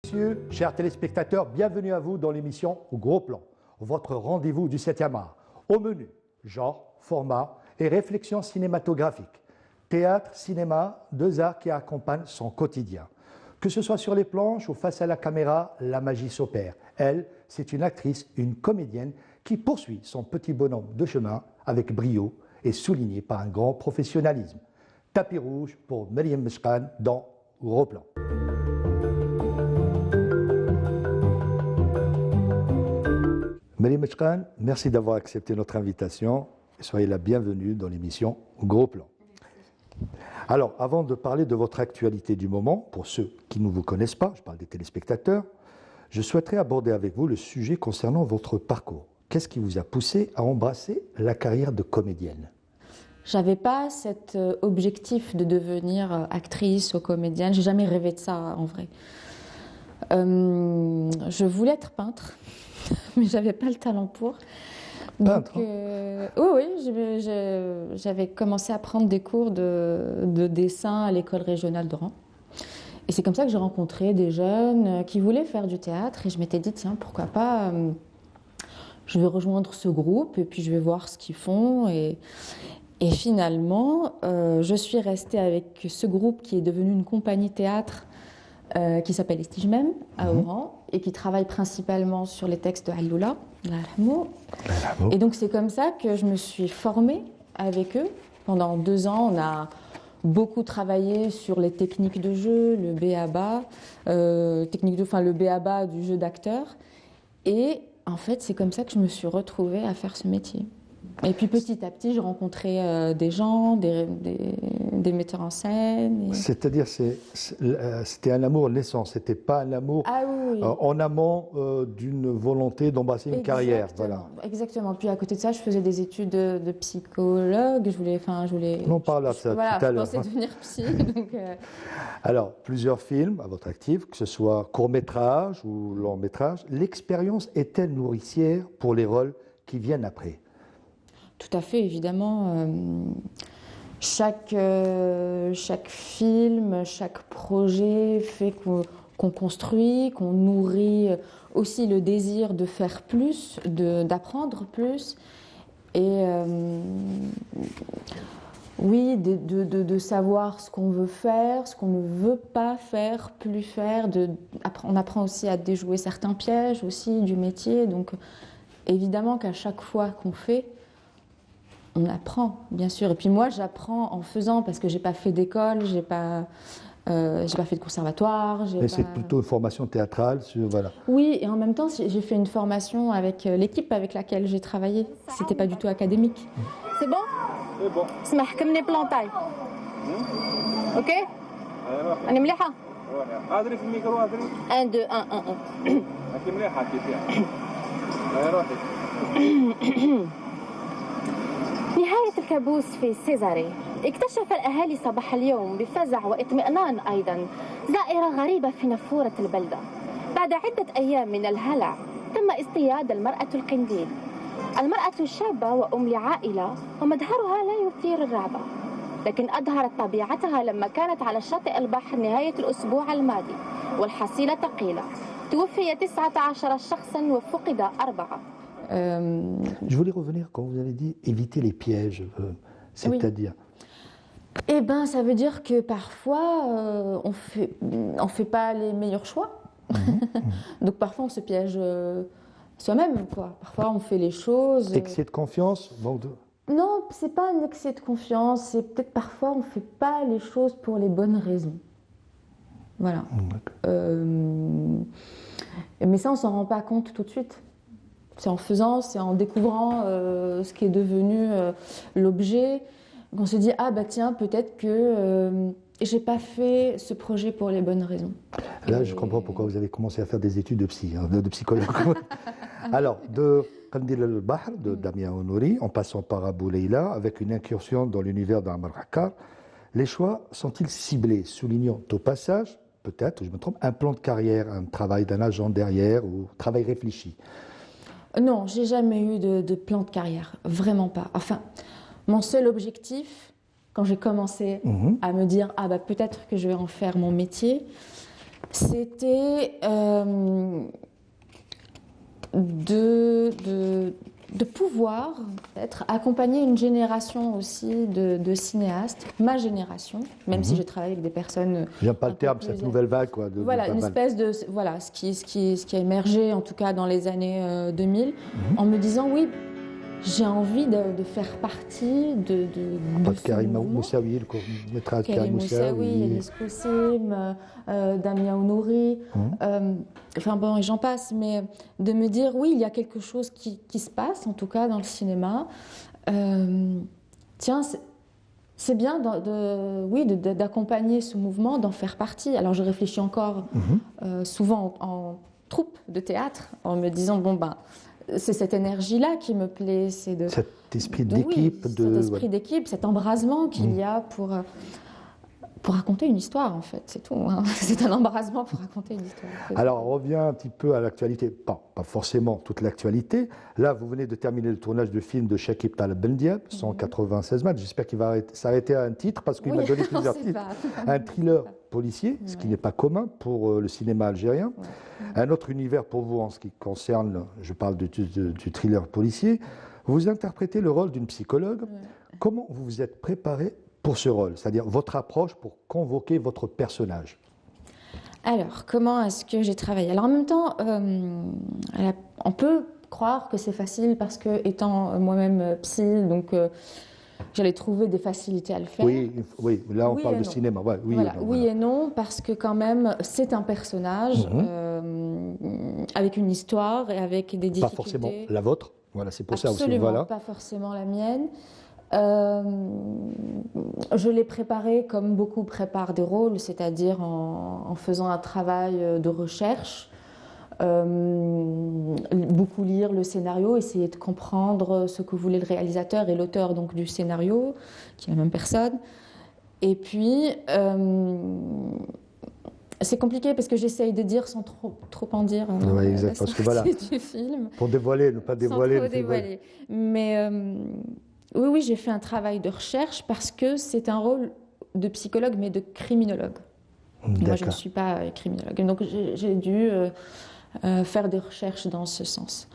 Messieurs, chers téléspectateurs, bienvenue à vous dans l'émission Gros Plan, votre rendez-vous du 7e art. Au menu, genre, format et réflexion cinématographique. Théâtre, cinéma, deux arts qui accompagnent son quotidien. Que ce soit sur les planches ou face à la caméra, la magie s'opère. Elle, c'est une actrice, une comédienne qui poursuit son petit bonhomme de chemin avec brio et souligné par un grand professionnalisme. Tapis rouge pour Mariam Meshkan dans Gros Plan. Mariam Meshkan, merci d'avoir accepté notre invitation et soyez la bienvenue dans l'émission Gros Plan. Alors, avant de parler de votre actualité du moment, pour ceux qui ne vous connaissent pas, je parle des téléspectateurs, je souhaiterais aborder avec vous le sujet concernant votre parcours. Qu'est-ce qui vous a poussé à embrasser la carrière de comédienne ? J'avais pas cet objectif de devenir actrice ou comédienne. J'ai jamais rêvé de ça en vrai. Je voulais être peintre, mais j'avais pas le talent pour. Peintre, oui, j'avais commencé à prendre des cours de dessin à l'école régionale d'Oran. Et c'est comme ça que j'ai rencontré des jeunes qui voulaient faire du théâtre. Et je m'étais dit, tiens, pourquoi pas, je vais rejoindre ce groupe et puis je vais voir ce qu'ils font. Et finalement, je suis restée avec ce groupe qui est devenu une compagnie théâtre qui s'appelle Estijmem à Oran et qui travaille principalement sur les textes de Alioula. Et donc c'est comme ça que je me suis formée avec eux. Pendant 2 ans, on a beaucoup travaillé sur les techniques de jeu, le b.a.-ba, le b.a.-ba du jeu d'acteur. Et en fait, c'est comme ça que je me suis retrouvée à faire ce métier. Et puis petit à petit, j'ai rencontré des gens, des metteurs en scène. Et... C'est-à-dire, c'était un amour naissant, c'était pas un amour en amont d'une volonté d'embrasser une carrière. Voilà. Exactement. Puis à côté de ça, je faisais des études de psychologue. Je voulais. On parle de ça tout à l'heure. Je pensais devenir psy. Alors, plusieurs films à votre actif, que ce soit court-métrage ou long-métrage. L'expérience est-elle nourricière pour les rôles qui viennent après ? Tout à fait, évidemment. Chaque film, chaque projet fait qu'on construit, qu'on nourrit aussi le désir de faire plus, d'apprendre plus. Et oui, de savoir ce qu'on veut faire, ce qu'on ne veut pas faire, plus faire. On apprend aussi à déjouer certains pièges aussi du métier. Donc évidemment qu'à chaque fois qu'on fait, on apprend, bien sûr. Et puis moi, j'apprends en faisant, parce que j'ai pas fait d'école, j'ai pas fait de conservatoire. Mais c'est plutôt une formation théâtrale, voilà. Oui, et en même temps, j'ai fait une formation avec l'équipe avec laquelle j'ai travaillé. C'était pas du tout académique. C'est bon ? C'est bon. اسمح كمني بلانطاي. اوكي؟ أنا مليحة؟ هادري في الميكرو هادري. 1 2 1 1 1. هاكي مليحة كي فيها. هاي روحي. نهاية الكابوس في سيزاري. اكتشف الأهالي صباح اليوم بفزع واطمئنان أيضا ظاهرة غريبة في نافورة البلدة. بعد عدة أيام من الهلع تم اصطياد المرأة القنديل. المرأة شابة وأم لعائلة ومظهرها لا يثير الرعبة، لكن أظهرت طبيعتها لما كانت على شاطئ البحر نهاية الأسبوع الماضي والحصيلة ثقيلة. توفي 19 شخصا وفقد 4. Je voulais revenir quand vous avez dit éviter les pièges, c'est-à-dire. Eh ben, ça veut dire que parfois on fait pas les meilleurs choix. Donc parfois on se piège soi-même, quoi. Parfois on fait les choses. Excès de confiance, Non, c'est pas un excès de confiance. C'est peut-être parfois on fait pas les choses pour les bonnes raisons. Voilà. Mais ça on s'en rend pas compte tout de suite. C'est en faisant, c'est en découvrant ce qui est devenu l'objet qu'on se dit ah bah tiens peut-être que j'ai pas fait ce projet pour les bonnes raisons. Là je comprends pourquoi vous avez commencé à faire des études de psychologue. Alors de Qandil al-Bahr de Damien Honouri en passant par Abou Leila avec une incursion dans l'univers d'Amar Akkar, les choix sont-ils ciblés, soulignant au passage peut-être, je me trompe, un plan de carrière, un travail d'un agent derrière ou travail réfléchi? Non, j'ai jamais eu de plan de carrière, vraiment pas. Enfin, mon seul objectif, quand j'ai commencé à me dire ah bah peut-être que je vais en faire mon métier, c'était de pouvoir peut-être accompagner une génération aussi de cinéastes, ma génération, même si je travaille avec des personnes. J'aime pas le terme, plus cette nouvelle vague, quoi. Voilà, une espèce de. Voilà, ce qui a émergé, en tout cas dans les années 2000, en me disant oui, j'ai envie de faire partie de Karim mouvement. Moussaoui, le court-métrage Karim Moussaoui. Elis Koussim, Damien Ounouri, enfin bon, et j'en passe, mais de me dire, oui, il y a quelque chose qui se passe, en tout cas dans le cinéma. Tiens, c'est bien d'accompagner ce mouvement, d'en faire partie. Alors je réfléchis encore souvent en troupe de théâtre, en me disant, bon ben, c'est cette énergie-là qui me plaît, c'est de cet esprit d'équipe, cet esprit d'équipe, cet embrasement qu'il y a pour raconter une histoire, en fait, c'est tout. Hein. C'est un embrasement pour raconter une histoire. Alors, on revient un petit peu à l'actualité, pas forcément toute l'actualité. Là, vous venez de terminer le tournage du film de Chakib Taleb Bendiab, 196 matchs. J'espère qu'il va s'arrêter à un titre, parce qu'il m'a donné plusieurs titres. Un thriller policier, ce qui n'est pas commun pour le cinéma algérien. Un autre univers pour vous en ce qui concerne, je parle du thriller policier. Vous interprétez le rôle d'une psychologue. Comment vous vous êtes préparé pour ce rôle, c'est-à-dire votre approche pour convoquer votre personnage? Alors, comment est-ce que j'ai travaillé? Alors, en même temps, on peut croire que c'est facile parce que, étant moi-même psy, donc j'allais trouver des facilités à le faire. Oui, là on parle de cinéma. Ouais, oui et non, parce que quand même, c'est un personnage avec une histoire et avec des difficultés. Pas forcément la vôtre, voilà, c'est pour ça aussi. Absolument, pas forcément la mienne. Je l'ai préparé comme beaucoup préparent des rôles, c'est-à-dire en faisant un travail de recherche, beaucoup lire le scénario, essayer de comprendre ce que voulait le réalisateur et l'auteur donc du scénario, qui est la même personne. Et puis, c'est compliqué parce que j'essaye de dire sans trop en dire. Oui, exact, parce que voilà, du film. Pour dévoiler, ne pas dévoiler. Sans trop dévoiler. Mais oui, j'ai fait un travail de recherche parce que c'est un rôle de psychologue, mais de criminologue. Moi, je ne suis pas criminologue. Donc, j'ai dû faire des recherches dans ce sens.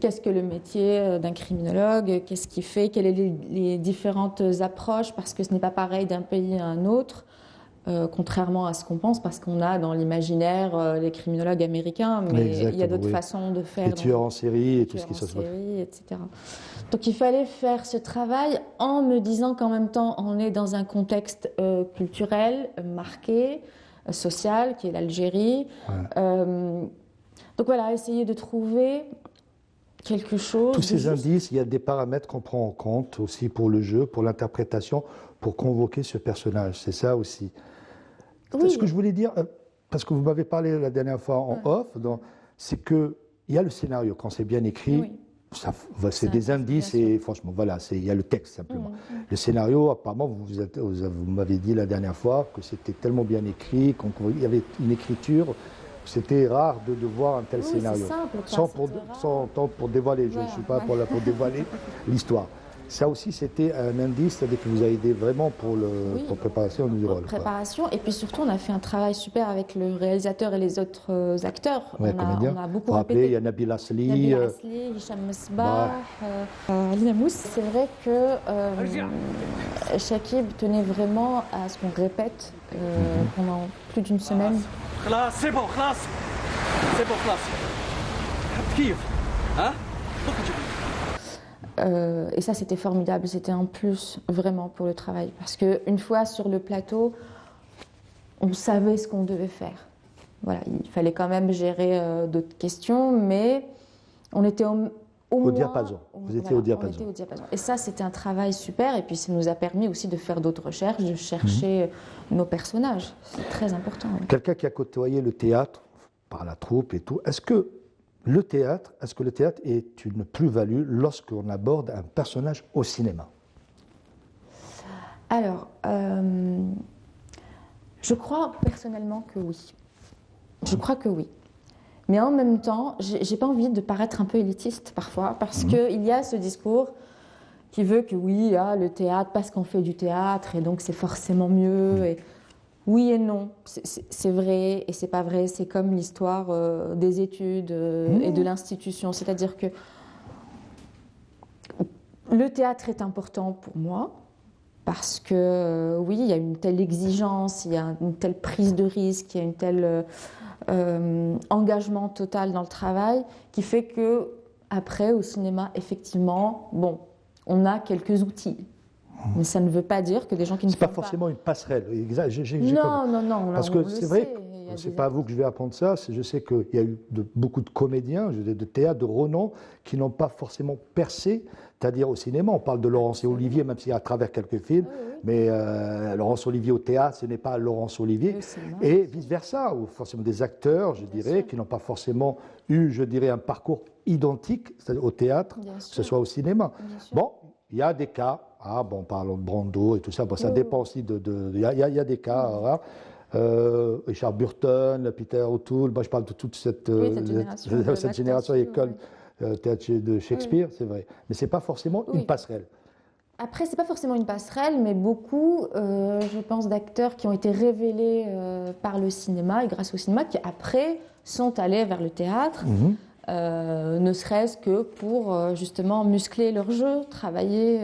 Qu'est-ce que le métier d'un criminologue? Qu'est-ce qu'il fait? Quelles sont les différentes approches? Parce que ce n'est pas pareil d'un pays à un autre, contrairement à ce qu'on pense, parce qu'on a dans l'imaginaire les criminologues américains, mais il y a d'autres façons de faire. Les tueurs en série et tout ce qui se passe. Etc. Donc il fallait faire ce travail en me disant qu'en même temps, on est dans un contexte culturel marqué, social, qui est l'Algérie. Donc voilà, essayer de trouver quelque chose. Tous ces indices, il y a des paramètres qu'on prend en compte aussi pour le jeu, pour l'interprétation, pour convoquer ce personnage. C'est ça aussi. Oui. Ce que je voulais dire, parce que vous m'avez parlé la dernière fois en off, c'est qu'il y a le scénario, quand c'est bien écrit. Oui. C'est des indices et franchement, voilà, il y a le texte simplement. Le scénario, apparemment, vous m'avez dit la dernière fois que c'était tellement bien écrit, qu'il y avait une écriture, c'était rare de voir un tel scénario. Simple, sans pour dévoiler, je ne suis pas pour dévoiler l'histoire. Ça aussi, c'était un indice, c'est-à-dire que vous avez aidé vraiment pour la préparation du rôle. Préparation, et puis surtout, on a fait un travail super avec le réalisateur et les autres acteurs. Ouais, on a beaucoup répété. Il y a Nabil Asli, Hicham Mesbah, Ali Namous. C'est vrai que Chakib tenait vraiment à ce qu'on répète pendant plus d'une semaine. C'est bon, et ça, c'était formidable. C'était un plus vraiment pour le travail. Parce qu'une fois sur le plateau, on savait ce qu'on devait faire. Voilà, il fallait quand même gérer d'autres questions, mais on était au diapason. Vous étiez au diapason. On était au diapason. Et ça, c'était un travail super. Et puis, ça nous a permis aussi de faire d'autres recherches, de chercher nos personnages. C'est très important. Oui. Quelqu'un qui a côtoyé le théâtre, par la troupe et tout, est-ce que le théâtre est une plus-value lorsqu'on aborde un personnage au cinéma? Alors, je crois personnellement que oui. Je crois que oui. Mais en même temps, j'ai pas envie de paraître un peu élitiste parfois, parce qu'il y a ce discours qui veut que oui, le théâtre, parce qu'on fait du théâtre, et donc c'est forcément mieux. Et Oui et non, c'est vrai et c'est pas vrai. C'est comme l'histoire des études et de l'institution. C'est-à-dire que le théâtre est important pour moi parce que oui, il y a une telle exigence, il y a une telle prise de risque, il y a une telle engagement total dans le travail qui fait que après au cinéma, effectivement, bon, on a quelques outils. Mais ça ne veut pas dire que des gens qui ne font pas forcément une passerelle. Exact. Non. Parce que c'est vrai que c'est pas à vous que je vais apprendre ça. Je sais qu'il y a eu beaucoup de comédiens, de théâtre, de renom, qui n'ont pas forcément percé, c'est-à-dire au cinéma. On parle de Laurence et Olivier, même s'il y a à travers quelques films. Oui. Mais Laurence Olivier au théâtre, ce n'est pas Laurence Olivier. Et vice-versa, ou forcément des acteurs, je dirais, qui n'ont pas forcément eu, je dirais, un parcours identique au théâtre, que ce soit au cinéma. Bon, il y a des cas. Parlons de Brando et tout ça. Bon, ça dépend aussi il y a des cas rares. Richard Burton, Peter O'Toole. Moi, je parle de toute cette génération école théâtre de Shakespeare, c'est vrai. Mais c'est pas forcément une passerelle. Après, c'est pas forcément une passerelle, mais beaucoup, je pense, d'acteurs qui ont été révélés par le cinéma et grâce au cinéma, qui après sont allés vers le théâtre. Ne serait-ce que pour justement muscler leur jeu, travailler.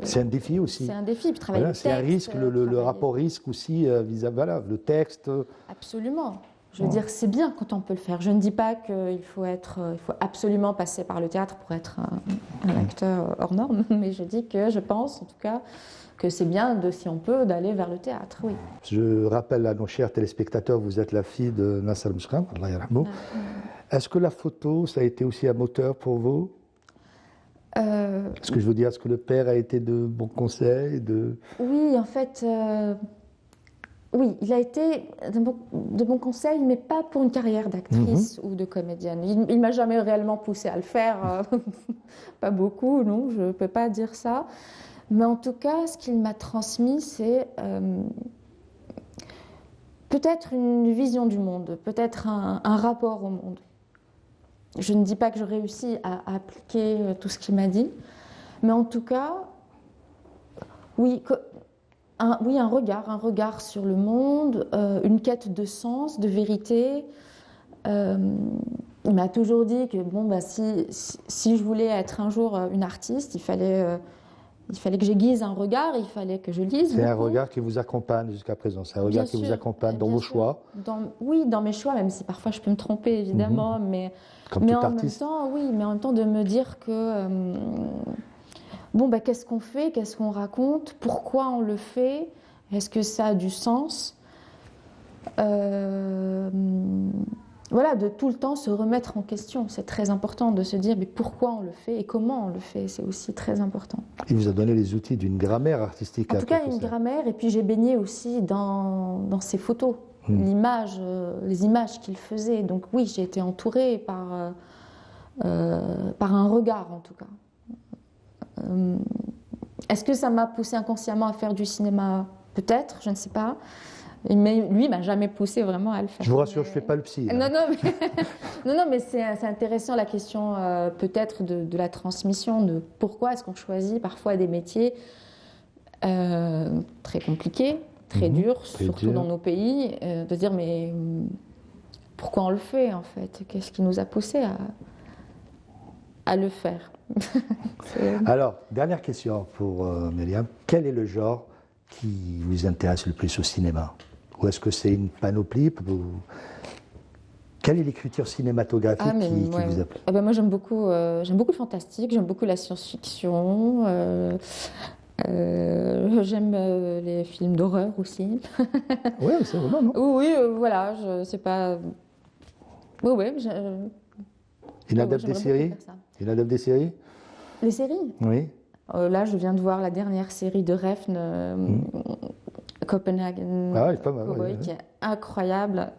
C'est un défi aussi. C'est un défi, puis travailler le texte. C'est un risque, le rapport risque aussi vis-à-vis le texte. Absolument. Je veux dire, c'est bien quand on peut le faire. Je ne dis pas qu'il faut absolument passer par le théâtre pour être un acteur hors norme, mais je dis que je pense, en tout cas, que c'est bien, si on peut, d'aller vers le théâtre, oui. Je rappelle à nos chers téléspectateurs, vous êtes la fille de Nasser Mouchram, Allah yarhamou. Est-ce que la photo, ça a été aussi un moteur pour vous? Est-ce que je veux dire, est-ce que le père a été de bons conseils Oui, en fait, oui, il a été de bons conseils, mais pas pour une carrière d'actrice ou de comédienne. Il ne m'a jamais réellement poussée à le faire, pas beaucoup, non, je ne peux pas dire ça. Mais en tout cas, ce qu'il m'a transmis, c'est peut-être une vision du monde, peut-être un rapport au monde. Je ne dis pas que je réussis à appliquer tout ce qu'il m'a dit, mais en tout cas, oui, un regard sur le monde, une quête de sens, de vérité. Il m'a toujours dit que si je voulais être un jour une artiste, il fallait que j'aiguise un regard, il fallait que je lise. C'est un regard qui vous accompagne jusqu'à présent, c'est un regard qui vous accompagne dans vos choix. Dans mes choix, même si parfois je peux me tromper évidemment, mais en même temps de me dire que qu'est-ce qu'on fait, qu'est-ce qu'on raconte, pourquoi on le fait, est-ce que ça a du sens, voilà, de tout le temps se remettre en question. C'est très important de se dire mais pourquoi on le fait et comment on le fait, c'est aussi très important. Il vous a donné les outils d'une grammaire artistique. En tout cas, une grammaire, et puis j'ai baigné aussi dans ses photos, les images qu'il faisait. Donc oui, j'ai été entourée par un regard en tout cas. Est-ce que ça m'a poussé inconsciemment à faire du cinéma? Peut-être, je ne sais pas. Mais lui, il ne m'a jamais poussé vraiment à le faire. Je vous rassure, je ne fais pas le psy. Non, mais c'est intéressant la question peut-être de la transmission, de pourquoi est-ce qu'on choisit parfois des métiers très compliqués, très durs, surtout dans nos pays, de dire mais pourquoi on le fait en fait? Qu'est-ce qui nous a poussé à le faire? Alors, dernière question pour Myriam. Quel est le genre qui vous intéresse le plus au cinéma? Ou est-ce que c'est une panoplie? Quelle est l'écriture cinématographique qui vous appelle? Moi, j'aime beaucoup le fantastique, j'aime beaucoup la science-fiction, j'aime les films d'horreur aussi. Oui, c'est vraiment, non? Oui, voilà, je sais pas... Oui. Il adapte des séries? Il adapte des séries? Les séries? Oui. Là, je viens de voir la dernière série de Refn, Copenhagen Cowboy, qui est incroyable.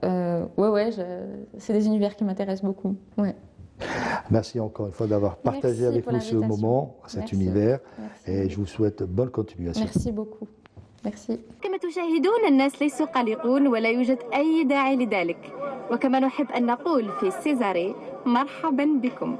C'est des univers qui m'intéressent beaucoup. Ouais. Merci encore une fois d'avoir partagé avec nous ce moment, cet univers. Merci. Et je vous souhaite bonne continuation. Merci beaucoup. Merci. كما تشاهدون الناس ليسوا قلقون ولا يوجد أي داعي لذلك. وكما نحب أن نقول في سيزاري مرحبا بكم.